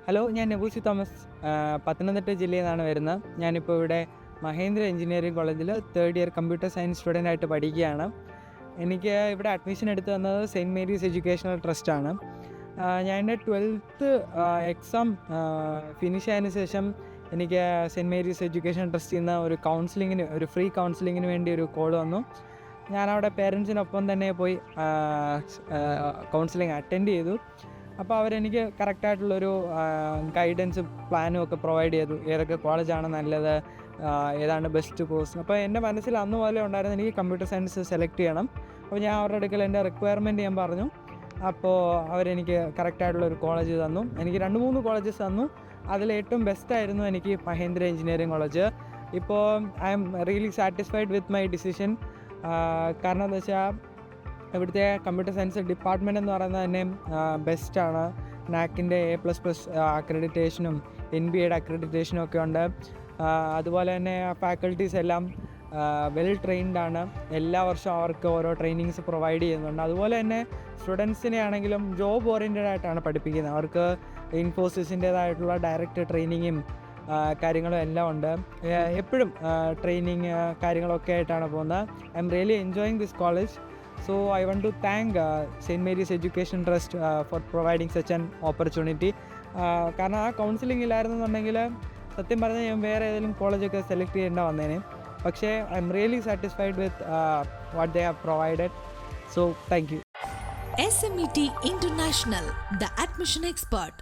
Hello, ഞാൻ നെബൂസി Thomas Pathanamthitta ജില്ലയിൽ നിന്നാണ് വരുന്നത്. ഞാനിപ്പോൾ ഇവിടെ മഹേന്ദ്ര എഞ്ചിനീയറിംഗ് കോളേജിൽ തേർഡ് ഇയർ കമ്പ്യൂട്ടർ സയൻസ് സ്റ്റുഡൻ്റായിട്ട് പഠിക്കുകയാണ്. എനിക്ക് ഇവിടെ അഡ്മിഷൻ എടുത്ത് തന്നത് സെയിൻറ്റ് മേരീസ് എഡ്യൂക്കേഷണൽ ട്രസ്റ്റാണ്. ഞാൻ എൻ്റെ 12th എക്സാം ഫിനിഷ് ആയതിനു ശേഷം എനിക്ക് സെയിൻറ്റ് മേരീസ് എഡ്യൂക്കേഷൻ ട്രസ്റ്റിൽ നിന്ന് ഒരു ഫ്രീ കൗൺസിലിങ്ങിന് വേണ്ടി ഒരു കോൾ വന്നു. ഞാനവിടെ പേരൻസിനൊപ്പം തന്നെ പോയി കൗൺസിലിംഗ് അറ്റൻഡ് ചെയ്തു. അപ്പോൾ അവരെനിക്ക് കറക്റ്റായിട്ടുള്ളൊരു ഗൈഡൻസും പ്ലാനും ഒക്കെ പ്രൊവൈഡ് ചെയ്തു. ഏതൊക്കെ കോളേജാണ് നല്ലത്, ഏതാണ് ബെസ്റ്റ് കോഴ്സ്. അപ്പോൾ എൻ്റെ മനസ്സിൽ അന്ന് പോലെ ഉണ്ടായിരുന്നു എനിക്ക് കമ്പ്യൂട്ടർ സയൻസ് സെലക്ട് ചെയ്യണം. അപ്പോൾ ഞാൻ അവരുടെ അടുക്കൽ എൻ്റെ റിക്വയർമെൻറ്റ് ഞാൻ പറഞ്ഞു. അപ്പോൾ അവരെനിക്ക് കറക്റ്റായിട്ടുള്ളൊരു കോളേജ് തന്നു. എനിക്ക് 2-3 കോളേജസ് തന്നു. അതിലേറ്റവും ബെസ്റ്റായിരുന്നു എനിക്ക് മഹേന്ദ്ര എഞ്ചിനീയറിംഗ് കോളേജ്. ഇപ്പോൾ I am really satisfied with my decision. കാരണം എന്താ വെച്ചാൽ ഇവിടുത്തെ കമ്പ്യൂട്ടർ സയൻസ് ഡിപ്പാർട്ട്മെൻറ്റ് എന്ന് പറയുന്നത് തന്നെ ബെസ്റ്റാണ്. നാക്കിൻ്റെ A++ അക്രഡിറ്റേഷനും NBA അക്രഡിറ്റേഷനും ഒക്കെ ഉണ്ട്. അതുപോലെ തന്നെ ഫാക്കൽറ്റീസ് എല്ലാം വെൽ ട്രെയിൻഡ് ആണ്. എല്ലാ വർഷവും അവർക്ക് ഓരോ ട്രെയിനിങ്സ് പ്രൊവൈഡ് ചെയ്യുന്നുണ്ട്. അതുപോലെ തന്നെ സ്റ്റുഡൻസിനെ ആണെങ്കിലും ജോബ് ഓറിയൻറ്റഡ് ആയിട്ടാണ് പഠിപ്പിക്കുന്നത്. അവർക്ക് ഇൻഫോസിസിൻ്റേതായിട്ടുള്ള ഡയറക്റ്റ് ട്രെയിനിങ്ങും കാര്യങ്ങളും എല്ലാം ഉണ്ട്. എപ്പോഴും ട്രെയിനിങ് കാര്യങ്ങളൊക്കെ ആയിട്ടാണ് പോകുന്നത്. I am really enjoying this college. So I want to thank St. Mary's Education Trust for providing such an opportunity. കാരണം ആ കൗൺസിലിംഗ് ഇല്ലായിരുന്നുണ്ടെങ്കിൽ സത്യം പറഞ്ഞാൽ ഞാൻ വേറെ ഏതെങ്കിലും കോളേജൊക്കെ സെലക്ട് ചെയ്യേണ്ട വന്നേനെ. പക്ഷേ I am really satisfied with what they have provided. So thank you. SMET International, the admission expert.